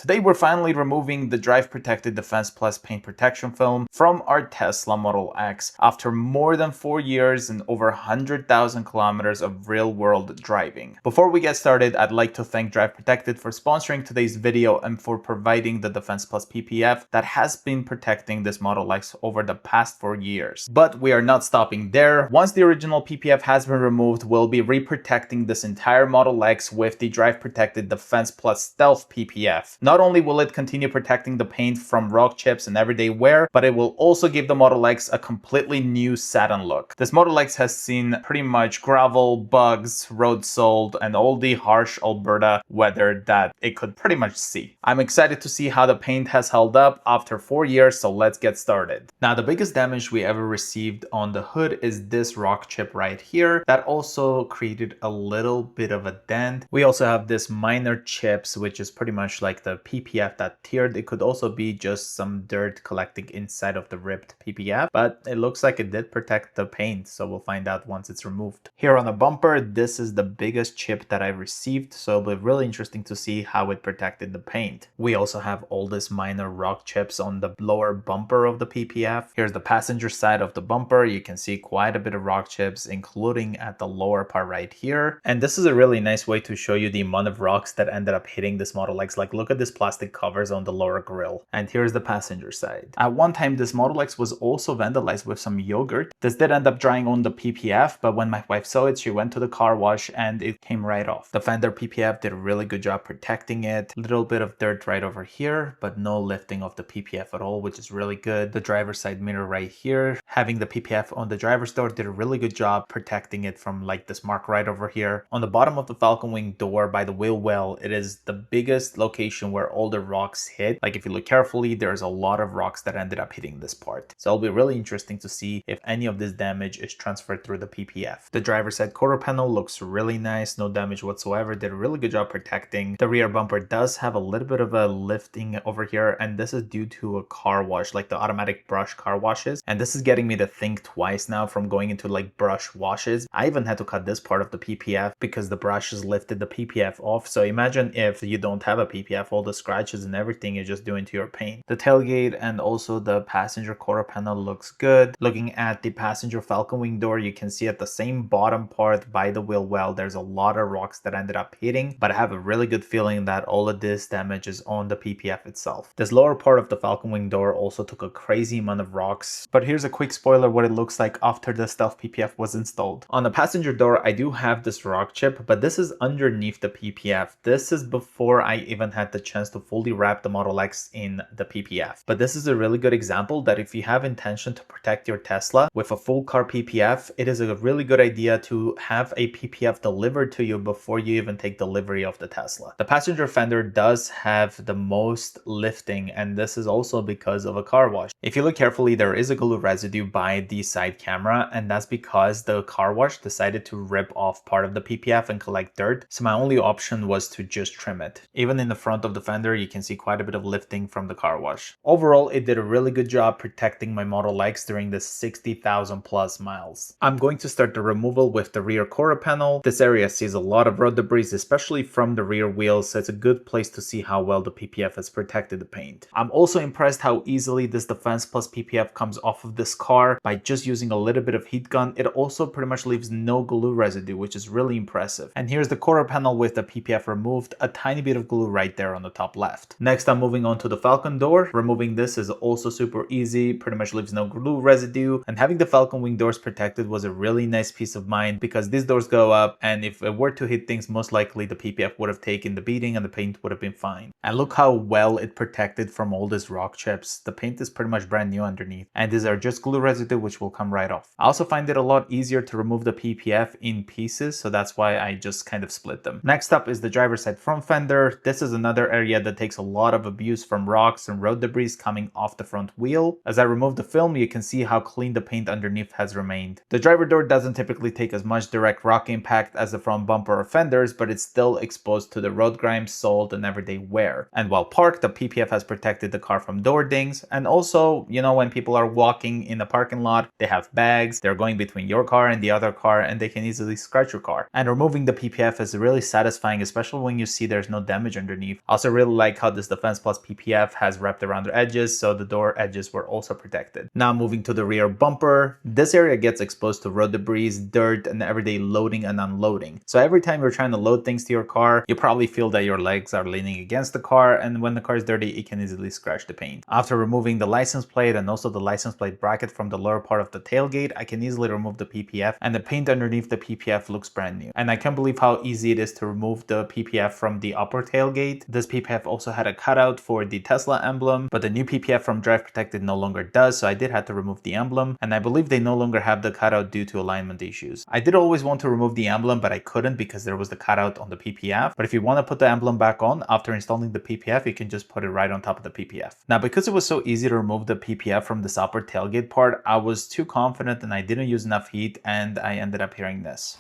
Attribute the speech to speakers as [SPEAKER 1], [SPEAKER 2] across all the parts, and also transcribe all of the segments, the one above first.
[SPEAKER 1] Today we're finally removing the Drive Protected Defense Plus paint protection film from our Tesla Model X after more than 4 years and over 100,000 kilometers of real-world driving. Before we get started, I'd like to thank Drive Protected for sponsoring today's video and for providing the Defense Plus PPF that has been protecting this Model X over the past 4 years. But we are not stopping there. Once the original PPF has been removed, we'll be re-protecting this entire Model X with the Drive Protected Defense Plus Stealth PPF. Not only will it continue protecting the paint from rock chips and everyday wear, but it will also give the Model X a completely new satin look. This Model X has seen pretty much gravel, bugs, road salt, and all the harsh Alberta weather that it could pretty much see. I'm excited to see how the paint has held up after 4 years, so let's get started. Now, the biggest damage we ever received on the hood is this rock chip right here that also created a little bit of a dent. We also have this minor chips, which is pretty much like the PPF that teared. It could also be just some dirt collecting inside of the ripped PPF, but it looks like it did protect the paint, so we'll find out once it's removed. Here on the bumper, this is the biggest chip that I've received, so it'll be really interesting to see how it protected the paint. We also have all this minor rock chips on the lower bumper of the PPF. Here's the passenger side of the bumper. You can see quite a bit of rock chips, including at the lower part right here. And this is a really nice way to show you the amount of rocks that ended up hitting this Model X. Like, look at this plastic covers on the lower grille. And here's the passenger side. At one time, this Model X was also vandalized with some yogurt. This did end up drying on the PPF, but when my wife saw it, she went to the car wash and it came right off. The fender PPF did a really good job protecting it. A little bit of dirt right over here, but no lifting of the PPF at all, which is really good. The driver's side mirror right here, having the PPF on the driver's door did a really good job protecting it from like this mark right over here. On the bottom of the Falcon Wing door by the wheel well, it is the biggest location where all the rocks hit. Like, if you look carefully, there's a lot of rocks that ended up hitting this part. So it'll be really interesting to see if any of this damage is transferred through the PPF. The driver's side quarter panel looks really nice, no damage whatsoever. Did a really good job protecting. The rear bumper does have a little bit of a lifting over here, and this is due to a car wash, like the automatic brush car washes. And this is getting me to think twice now from going into like brush washes. I even had to cut this part of the PPF because the brushes lifted the PPF off. So imagine if you don't have a PPF, all the scratches and everything you're just doing to your paint. The tailgate and also the passenger quarter panel looks good. Looking at the passenger Falcon Wing door, you can see at the same bottom part by the wheel well, there's a lot of rocks that ended up hitting, but I have a really good feeling that all of this damage is on the PPF itself. This lower part of the Falcon Wing door also took a crazy amount of rocks, but here's a quick spoiler what it looks like after the Stealth PPF was installed. On the passenger door, I do have this rock chip, but this is underneath the PPF. This is before I even had the chance to fully wrap the Model X in the PPF. But this is a really good example that if you have intention to protect your Tesla with a full car PPF, it is a really good idea to have a PPF delivered to you before you even take delivery of the Tesla. The passenger fender does have the most lifting, and this is also because of a car wash. If you look carefully, there is a glue residue by the side camera, and that's because the car wash decided to rip off part of the PPF and collect dirt. So my only option was to just trim it. Even in the front of the fender, you can see quite a bit of lifting from the car wash. Overall, it did a really good job protecting my Model X during the 60,000 plus miles. I'm going to start the removal with the rear quarter panel. This area sees a lot of road debris, especially from the rear wheels, so it's a good place to see how well the PPF has protected the paint. I'm also impressed how easily this Defense Plus PPF comes off of this car by just using a little bit of heat gun. It also pretty much leaves no glue residue, which is really impressive. And here's the quarter panel with the PPF removed, a tiny bit of glue right there on the top left. Next, I'm moving on to the Falcon door. Removing this is also super easy, pretty much leaves no glue residue, and having the Falcon Wing doors protected was a really nice peace of mind because these doors go up, and if it were to hit things, most likely the PPF would have taken the beating and the paint would have been fine. And look how well it protected from all these rock chips. The paint is pretty much brand new underneath, and these are just glue residue which will come right off. I also find it a lot easier to remove the PPF in pieces, so that's why I just kind of split them. Next up is the driver's side front fender. This is another area that takes a lot of abuse from rocks and road debris coming off the front wheel. As I remove the film, you can see how clean the paint underneath has remained. The driver door doesn't typically take as much direct rock impact as the front bumper or fenders, but it's still exposed to the road grime, salt, and everyday wear. And while parked, the PPF has protected the car from door dings, and also, you know, when people are walking in the parking lot, they have bags, they're going between your car and the other car, and they can easily scratch your car. And removing the PPF is really satisfying, especially when you see there's no damage underneath. Also, really like how this Defense Plus PPF has wrapped around the edges, so the door edges were also protected. Now moving to the rear bumper, this area gets exposed to road debris, dirt, and everyday loading and unloading. So every time you're trying to load things to your car, you probably feel that your legs are leaning against the car, and when the car is dirty, it can easily scratch the paint. After removing the license plate and also the license plate bracket from the lower part of the tailgate, I can easily remove the PPF, and the paint underneath the PPF looks brand new. And I can't believe how easy it is to remove the PPF from the upper tailgate. This PPF also had a cutout for the Tesla emblem, but the new PPF from Drive Protected no longer does, so I did have to remove the emblem, and I believe they no longer have the cutout due to alignment issues. I did always want to remove the emblem, but I couldn't because there was the cutout on the PPF. But if you want to put the emblem back on after installing the PPF, you can just put it right on top of the PPF. Now, because it was so easy to remove the PPF from this upper tailgate part, I was too confident and I didn't use enough heat, and I ended up hearing this.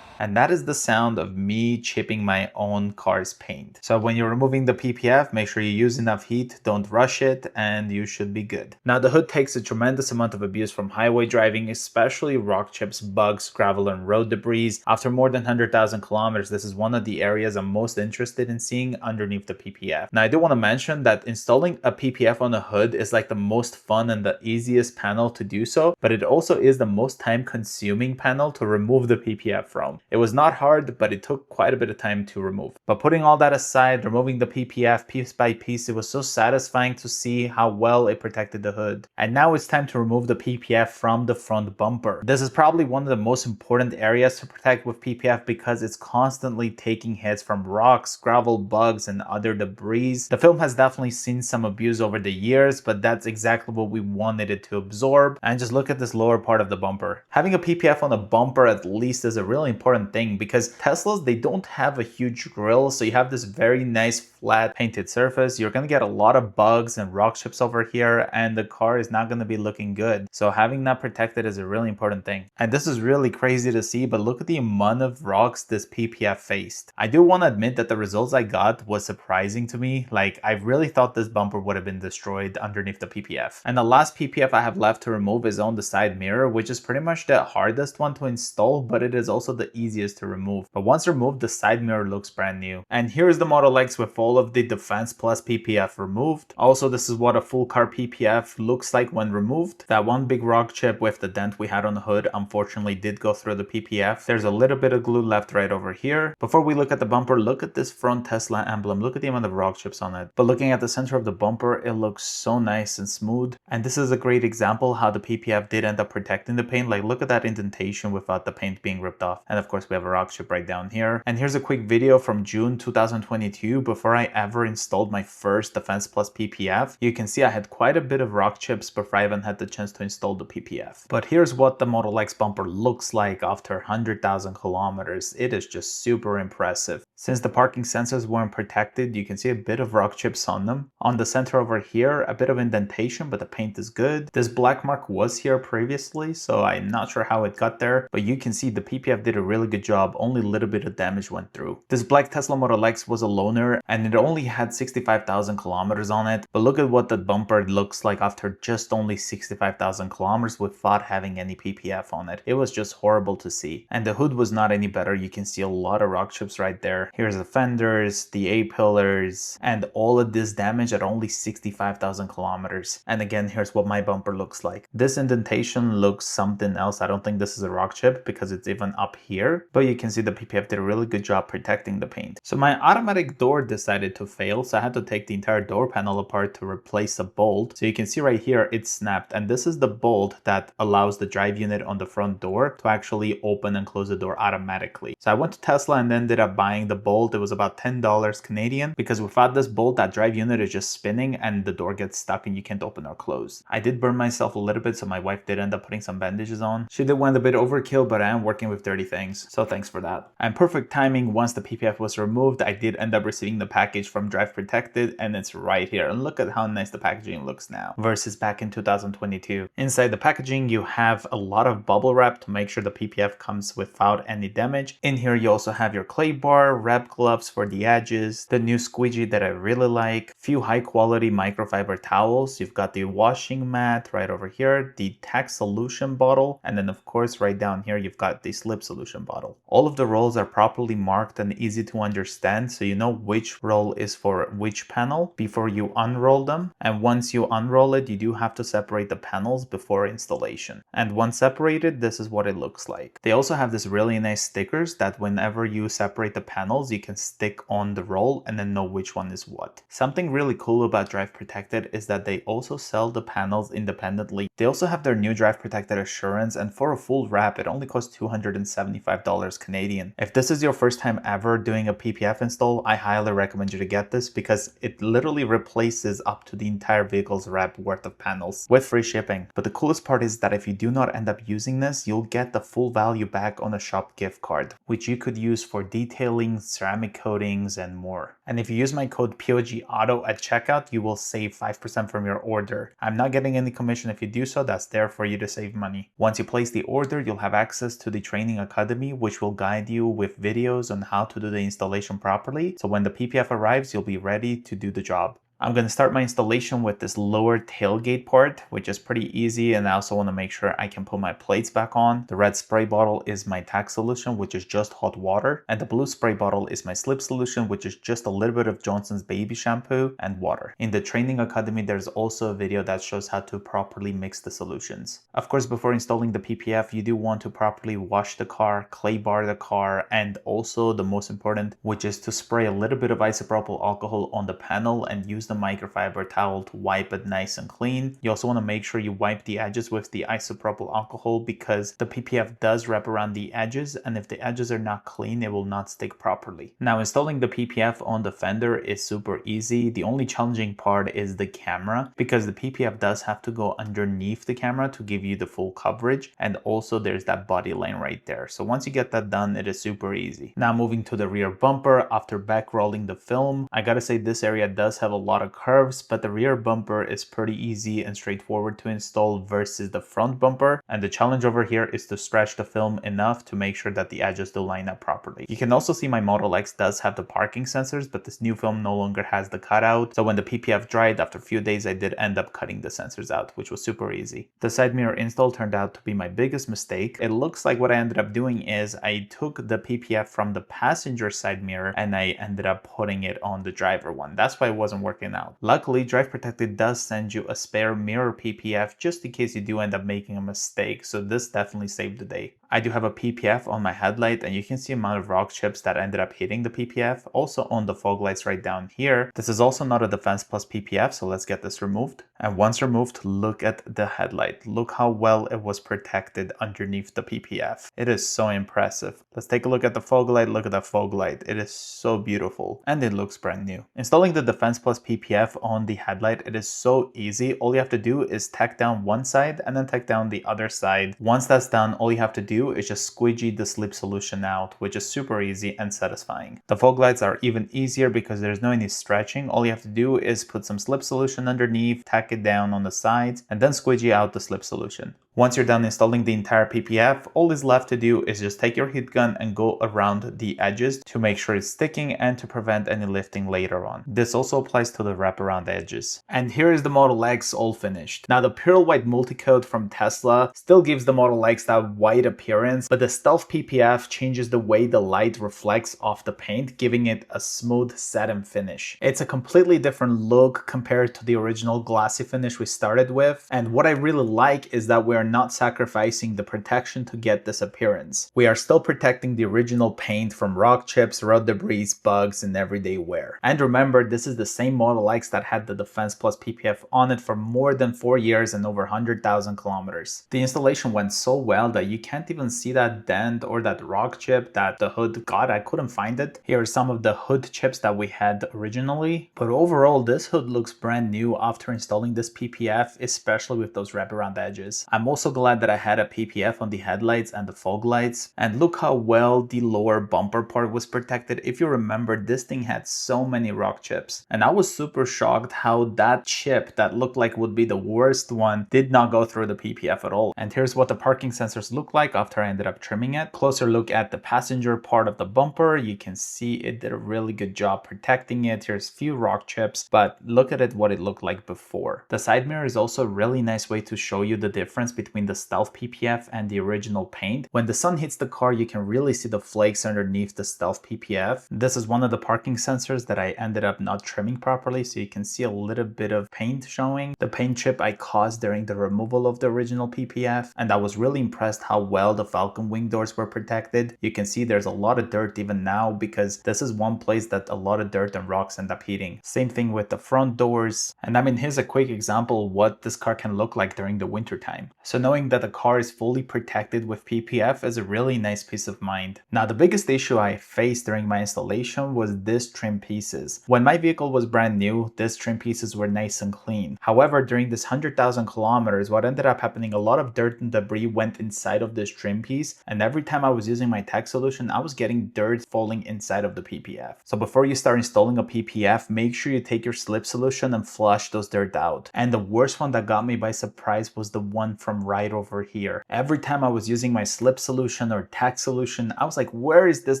[SPEAKER 1] And that is the sound of me chipping my own car's paint. So when you're removing the PPF, make sure you use enough heat, don't rush it, and you should be good. Now the hood takes a tremendous amount of abuse from highway driving, especially rock chips, bugs, gravel, and road debris. After more than 100,000 kilometers, this is one of the areas I'm most interested in seeing underneath the PPF. Now I do want to mention that installing a PPF on a hood is like the most fun and the easiest panel to do so, but it also is the most time consuming panel to remove the PPF from. It was not hard, but it took quite a bit of time to remove. But putting all that aside, removing the PPF piece by piece, it was so satisfying to see how well it protected the hood. And now it's time to remove the PPF from the front bumper. This is probably one of the most important areas to protect with PPF because it's constantly taking hits from rocks, gravel, bugs, and other debris. The film has definitely seen some abuse over the years, but that's exactly what we wanted it to absorb. And just look at this lower part of the bumper. Having a PPF on a bumper at least is a really important thing because Teslas, they don't have a huge grille, so you have this very nice flat painted surface. You're gonna get a lot of bugs and rock chips over here, and the car is not gonna be looking good. So having that protected is a really important thing. And this is really crazy to see, but look at the amount of rocks this PPF faced. I do want to admit that the results I got was surprising to me. Like, I really thought this bumper would have been destroyed underneath the PPF. And the last PPF I have left to remove is on the side mirror, which is pretty much the hardest one to install, but it is also the easiest to remove. But once removed, the side mirror looks brand new. And here's the Model X with all of the Defense Plus PPF removed. Also, this is what a full car PPF looks like when removed. That one big rock chip with the dent we had on the hood unfortunately did go through the PPF. There's a little bit of glue left right over here. Before we look at the bumper, look at this front Tesla emblem. Look at the amount of rock chips on it. But looking at the center of the bumper, it looks so nice and smooth. And this is a great example how the PPF did end up protecting the paint. Like, look at that indentation without the paint being ripped off. And of course, we have a rock chip right down here. And here's a quick video from June 2022 before I ever installed my first Defense Plus PPF. You can see I had quite a bit of rock chips before I even had the chance to install the PPF. But here's what the Model X bumper looks like after 100,000 kilometers. It is just super impressive. Since the parking sensors weren't protected, you can see a bit of rock chips on them. On the center over here, a bit of indentation, but the paint is good. This black mark was here previously, so I'm not sure how it got there, but you can see the PPF did a really good job. Only a little bit of damage went through. This black Tesla Model X was a loaner and it only had 65,000 kilometers on it, but look at what the bumper looks like after just only 65,000 kilometers without having any PPF on it. It was just horrible to see. And the hood was not any better. You can see a lot of rock chips right there. Here's the fenders, the A-pillars, and all of this damage at only 65,000 kilometers. And again, here's what my bumper looks like. This indentation looks something else. I don't think this is a rock chip because it's even up here, but you can see the PPF did a really good job protecting the paint. So my automatic door decided to fail, so I had to take the entire door panel apart to replace a bolt. So you can see right here, it snapped, and this is the bolt that allows the drive unit on the front door to actually open and close the door automatically. So I went to Tesla and ended up buying the bolt. It was about $10 Canadian because without this bolt, that drive unit is just spinning and the door gets stuck and you can't open or close. I did burn myself a little bit, so my wife did end up putting some bandages on. She did went a bit overkill, but I am working with dirty things, so thanks for that. And perfect timing, once the PPF was removed, I did end up receiving the package from Drive Protected, and it's right here. And look at how nice the packaging looks now versus back in 2022. Inside the packaging, you have a lot of bubble wrap to make sure the PPF comes without any damage. In here, you also have your clay bar, wrap gloves for the edges, the new squeegee that I really like, few high quality microfiber towels, you've got the washing mat right over here, the tack solution bottle, and then of course right down here you've got the slip solution bottle. All of the rolls are properly marked and easy to understand, so you know which roll is for which panel before you unroll them. And once you unroll it, you do have to separate the panels before installation. And once separated, this is what it looks like. They also have this really nice stickers that whenever you separate the panels, you can stick on the roll and then know which one is what. Something really cool about Drive Protected is that they also sell the panels independently. They also have their new Drive Protected assurance, and for a full wrap, it only costs $275 Canadian. If this is your first time ever doing a PPF install, I highly recommend you to get this because it literally replaces up to the entire vehicle's wrap worth of panels with free shipping. But the coolest part is that if you do not end up using this, you'll get the full value back on a shop gift card, which you could use for detailing, ceramic coatings, and more. And if you use my code POGAuto at checkout, you will save 5% from your order. I'm not getting any commission if you do so, that's there for you to save money. Once you place the order, you'll have access to the training academy, which will guide you with videos on how to do the installation properly. So when the PPF arrives, you'll be ready to do the job. I'm going to start my installation with this lower tailgate part, which is pretty easy, and I also want to make sure I can put my plates back on. The red spray bottle is my tack solution, which is just hot water, and the blue spray bottle is my slip solution, which is just a little bit of Johnson's baby shampoo and water. In the training academy, there's also a video that shows how to properly mix the solutions. Of course, before installing the PPF, you do want to properly wash the car, clay bar the car, and also the most important, which is to spray a little bit of isopropyl alcohol on the panel and use the microfiber towel to wipe it nice and clean. You also want to make sure you wipe the edges with the isopropyl alcohol because the PPF does wrap around the edges, and if the edges are not clean, it will not stick properly. Now, installing the PPF on the fender is super easy. The only challenging part is the camera, because the PPF does have to go underneath the camera to give you the full coverage, and also there's that body line right there. So once you get that done, it is super easy. Now moving to the rear bumper, after back rolling the film, I gotta say this area does have a lot of curves, but the rear bumper is pretty easy and straightforward to install versus the front bumper, and the challenge over here is to stretch the film enough to make sure that the edges do line up properly. You can also see my Model X does have the parking sensors, but this new film no longer has the cutout, so when the PPF dried after a few days, I did end up cutting the sensors out, which was super easy. The side mirror install turned out to be my biggest mistake. It looks like what I ended up doing is I took the PPF from the passenger side mirror and I ended up putting it on the driver one. That's why it wasn't working out. Luckily, Drive Protected does send you a spare mirror PPF just in case you do end up making a mistake, so this definitely saved the day. I do have a PPF on my headlight, and you can see the amount of rock chips that ended up hitting the PPF, also on the fog lights right down here. This is also not a Defense Plus PPF, so let's get this removed. And once removed, look at the headlight. Look how well it was protected underneath the PPF. It is so impressive. Let's take a look at the fog light. Look at that fog light. It is so beautiful, and it looks brand new. Installing the Defense Plus PPF on the headlight, it is so easy. All you have to do is tack down one side and then tack down the other side. Once that's done, all you have to do is just squeegee the slip solution out, which is super easy and satisfying. The fog lights are even easier because there's no any stretching. All you have to do is put some slip solution underneath, tack it down on the sides, and then squeegee out the slip solution. Once you're done installing the entire PPF, all is left to do is just take your heat gun and go around the edges to make sure it's sticking and to prevent any lifting later on. This also applies to the wraparound edges. And here is the Model X all finished. Now the pearl white multi-coat from Tesla still gives the Model X that white appearance, but the Stealth PPF changes the way the light reflects off the paint, giving it a smooth satin finish. It's a completely different look compared to the original glossy finish we started with, and what I really like is that we're not sacrificing the protection to get this appearance. We are still protecting the original paint from rock chips, road debris, bugs, and everyday wear. And remember, this is the same Model X that had the Defense Plus PPF on it for more than 4 years and over 100,000 kilometers. The installation went so well that you can't even see that dent or that rock chip that the hood got. I couldn't find it. Here are some of the hood chips that we had originally, but overall this hood looks brand new after installing this PPF, especially with those wraparound edges. I'm also glad that I had a PPF on the headlights and the fog lights. And look how well the lower bumper part was protected. If you remember, this thing had so many rock chips. And I was super shocked how that chip that looked like would be the worst one did not go through the PPF at all. And here's what the parking sensors look like after I ended up trimming it. Closer look at the passenger part of the bumper. You can see it did a really good job protecting it. Here's a few rock chips, but look at it what it looked like before. The side mirror is also a really nice way to show you the difference between the Stealth PPF and the original paint. When the sun hits the car, you can really see the flakes underneath the Stealth PPF. This is one of the parking sensors that I ended up not trimming properly, so you can see a little bit of paint showing. The paint chip I caused during the removal of the original PPF, and I was really impressed how well the Falcon wing doors were protected. You can see there's a lot of dirt even now because this is one place that a lot of dirt and rocks end up hitting. Same thing with the front doors. And I mean, here's a quick example of what this car can look like during the winter time. So knowing that the car is fully protected with PPF is a really nice peace of mind. Now, the biggest issue I faced during my installation was these trim pieces. When my vehicle was brand new, these trim pieces were nice and clean. However, during this 100,000 kilometers, what ended up happening, a lot of dirt and debris went inside of this trim piece. And every time I was using my tech solution, I was getting dirt falling inside of the PPF. So before you start installing a PPF, make sure you take your slip solution and flush those dirt out. And the worst one that got me by surprise was the one from right over here. Every time I was using my slip solution or tech solution, I was like, where is this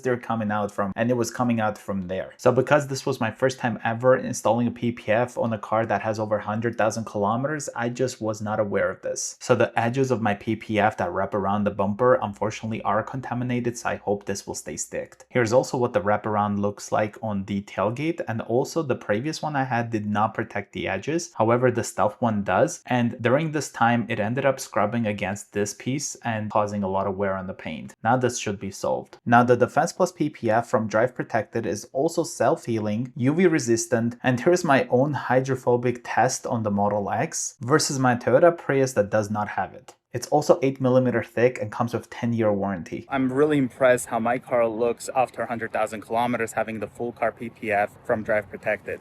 [SPEAKER 1] dirt coming out from? And it was coming out from there. So because this was my first time ever installing a PPF on a car that has over 100,000 kilometers, I just was not aware of this. So the edges of my PPF that wrap around the bumper unfortunately are contaminated, so I hope this will stay sticked. Here's also what the wraparound looks like on the tailgate, and also the previous one I had did not protect the edges. However, the Stealth one does, and during this time it ended up scrubbing against this piece and causing a lot of wear on the paint. Now this should be solved. Now the Defense Plus PPF from Drive Protected is also self-healing, UV resistant, and here's my own hydrophobic test on the Model X versus my Toyota Prius that does not have it. It's also 8mm thick and comes with 10-year warranty. I'm really impressed how my car looks after 100,000 kilometers having the full car PPF from Drive Protected.